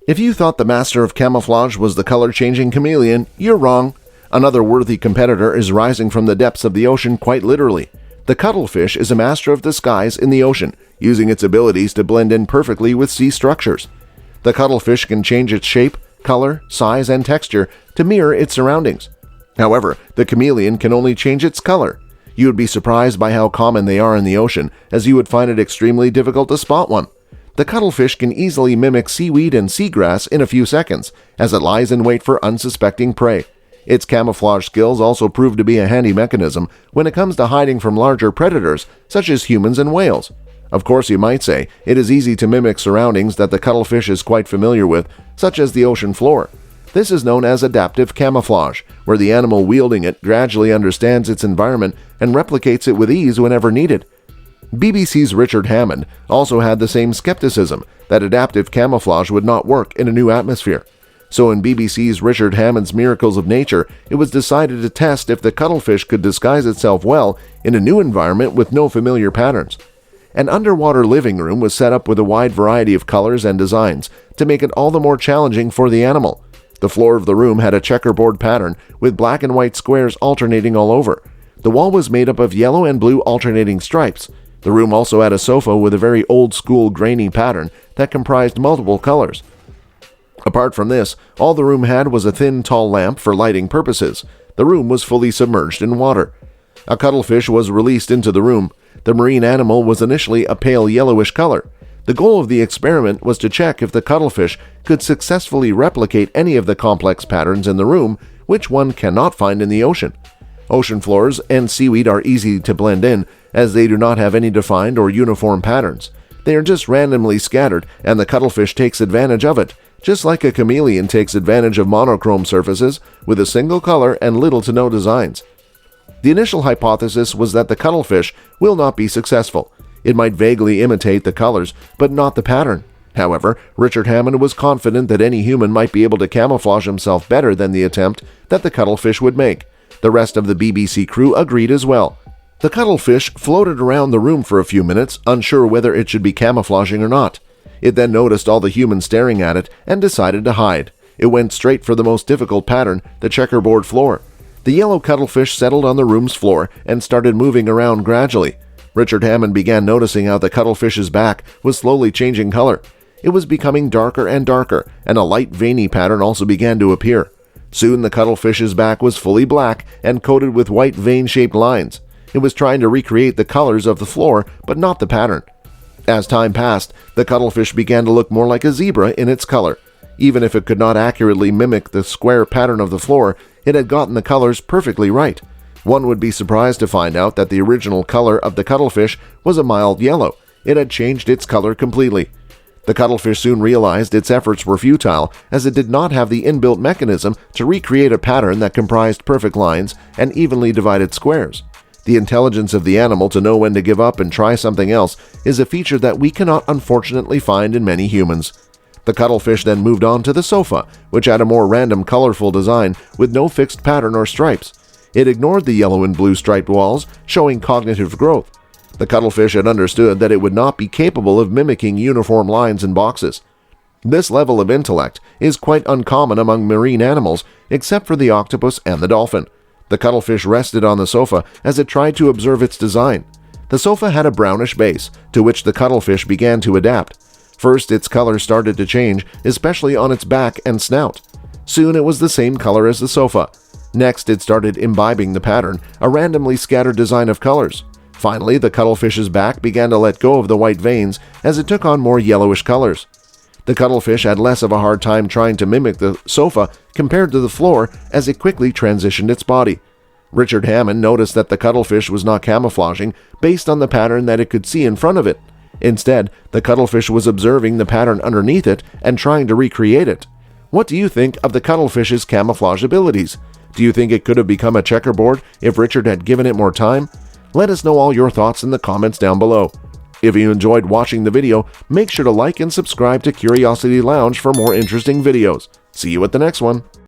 If you thought the master of camouflage was the color-changing chameleon, you're wrong. Another worthy competitor is rising from the depths of the ocean quite literally. The cuttlefish is a master of disguise in the ocean, using its abilities to blend in perfectly with sea structures. The cuttlefish can change its shape, color, size, and texture to mirror its surroundings. However, the chameleon can only change its color. You would be surprised by how common they are in the ocean, as you would find it extremely difficult to spot one. The cuttlefish can easily mimic seaweed and seagrass in a few seconds, as it lies in wait for unsuspecting prey. Its camouflage skills also prove to be a handy mechanism when it comes to hiding from larger predators, such as humans and whales. Of course, you might say, it is easy to mimic surroundings that the cuttlefish is quite familiar with, such as the ocean floor. This is known as adaptive camouflage, where the animal wielding it gradually understands its environment and replicates it with ease whenever needed. BBC's Richard Hammond also had the same skepticism that adaptive camouflage would not work in a new atmosphere. So in BBC's Richard Hammond's Miracles of Nature, it was decided to test if the cuttlefish could disguise itself well in a new environment with no familiar patterns. An underwater living room was set up with a wide variety of colors and designs to make it all the more challenging for the animal. The floor of the room had a checkerboard pattern with black and white squares alternating all over. The wall was made up of yellow and blue alternating stripes. The room also had a sofa with a very old-school grainy pattern that comprised multiple colors. Apart from this, all the room had was a thin, tall lamp for lighting purposes. The room was fully submerged in water. A cuttlefish was released into the room. The marine animal was initially a pale yellowish color. The goal of the experiment was to check if the cuttlefish could successfully replicate any of the complex patterns in the room, which one cannot find in the ocean. Ocean floors and seaweed are easy to blend in, as they do not have any defined or uniform patterns. They are just randomly scattered, and the cuttlefish takes advantage of it, just like a chameleon takes advantage of monochrome surfaces with a single color and little to no designs. The initial hypothesis was that the cuttlefish will not be successful. It might vaguely imitate the colors, but not the pattern. However, Richard Hammond was confident that any human might be able to camouflage himself better than the attempt that the cuttlefish would make. The rest of the BBC crew agreed as well. The cuttlefish floated around the room for a few minutes, unsure whether it should be camouflaging or not. It then noticed all the humans staring at it and decided to hide. It went straight for the most difficult pattern, the checkerboard floor. The yellow cuttlefish settled on the room's floor and started moving around gradually. Richard Hammond began noticing how the cuttlefish's back was slowly changing color. It was becoming darker and darker, and a light veiny pattern also began to appear. Soon the cuttlefish's back was fully black and coated with white vein-shaped lines. It was trying to recreate the colors of the floor, but not the pattern. As time passed, the cuttlefish began to look more like a zebra in its color. Even if it could not accurately mimic the square pattern of the floor, it had gotten the colors perfectly right. One would be surprised to find out that the original color of the cuttlefish was a mild yellow. It had changed its color completely. The cuttlefish soon realized its efforts were futile, as it did not have the inbuilt mechanism to recreate a pattern that comprised perfect lines and evenly divided squares. The intelligence of the animal to know when to give up and try something else is a feature that we cannot unfortunately find in many humans. The cuttlefish then moved on to the sofa, which had a more random, colorful design with no fixed pattern or stripes. It ignored the yellow and blue striped walls, showing cognitive growth. The cuttlefish had understood that it would not be capable of mimicking uniform lines and boxes. This level of intellect is quite uncommon among marine animals, except for the octopus and the dolphin. The cuttlefish rested on the sofa as it tried to observe its design. The sofa had a brownish base, to which the cuttlefish began to adapt. First, its color started to change, especially on its back and snout. Soon it was the same color as the sofa. Next, it started imbibing the pattern, a randomly scattered design of colors. Finally, the cuttlefish's back began to let go of the white veins as it took on more yellowish colors. The cuttlefish had less of a hard time trying to mimic the sofa compared to the floor as it quickly transitioned its body. Richard Hammond noticed that the cuttlefish was not camouflaging based on the pattern that it could see in front of it. Instead, the cuttlefish was observing the pattern underneath it and trying to recreate it. What do you think of the cuttlefish's camouflage abilities? Do you think it could have become a checkerboard if Richard had given it more time? Let us know all your thoughts in the comments down below. If you enjoyed watching the video, make sure to like and subscribe to Curiosity Lounge for more interesting videos. See you at the next one.